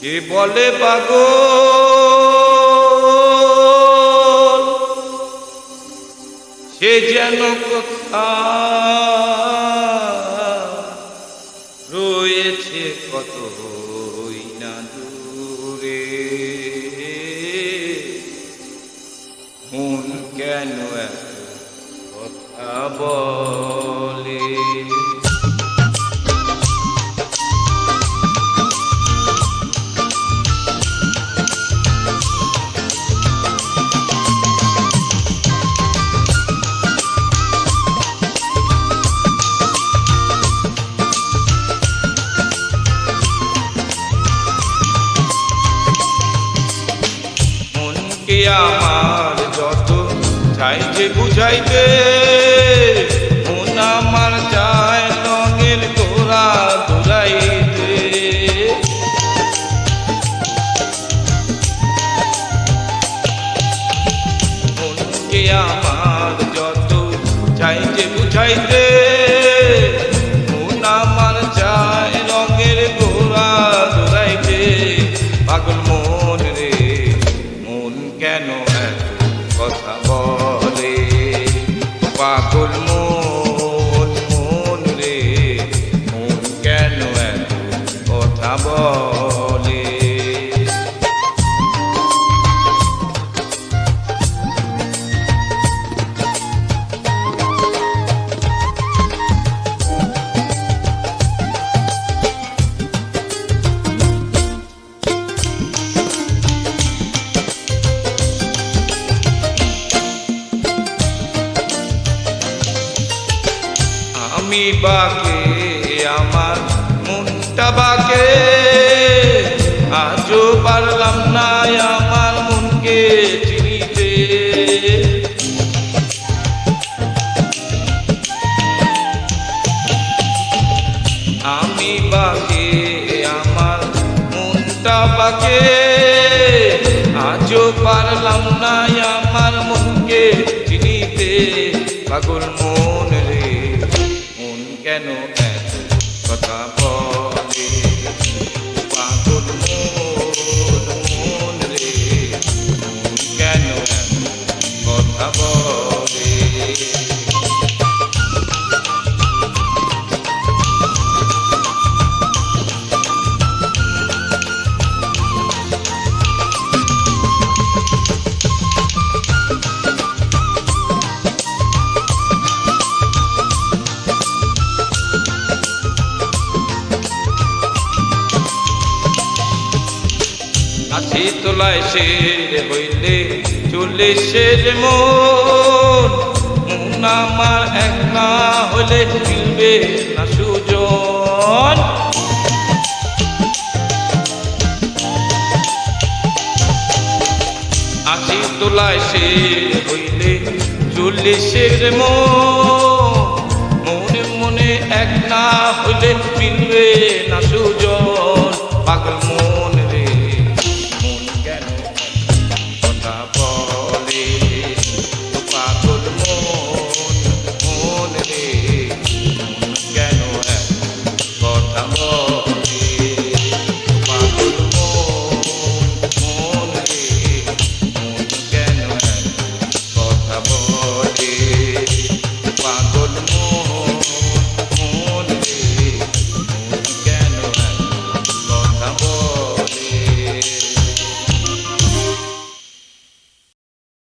কে বলে পাগল সে যেন কোথায় রয়েছে কত না দূরে। মন কেন এত কথা বলে? আমার যত চাইছে বুঝাইতে, মন আমার চায় রঙের তোরা দোলাইতে। মনকে আমার যত চাইছে বুঝাইতে, মন আমার চায় রঙের তোরা দোলাইতে। পাগল মন রে মন কেন এত কথা বলে? পাগল মন মন রে মন কেন এত কথা বলে? আমি বাকে আমার মনটা বাকে, আজও পারলাম না আমার মনকে চিনিতে। আমি বাকে আমার মনটা বাকে, আজও পারলাম না আমার মনকে চিনিতে। পাগল মন রে মন কেন এত কথা বলে? পাগল মন মন রে মন কেন এত কথা বলে? আছি তোলায় শের হইলে চল্লিশের মন, মন আমার একলা হলে মিলবে না সুজন। আছি তোলায় শের হইলে চল্লিশের মন, মনে মনে একলা হলে মিলবে না সুজন। পাগল মন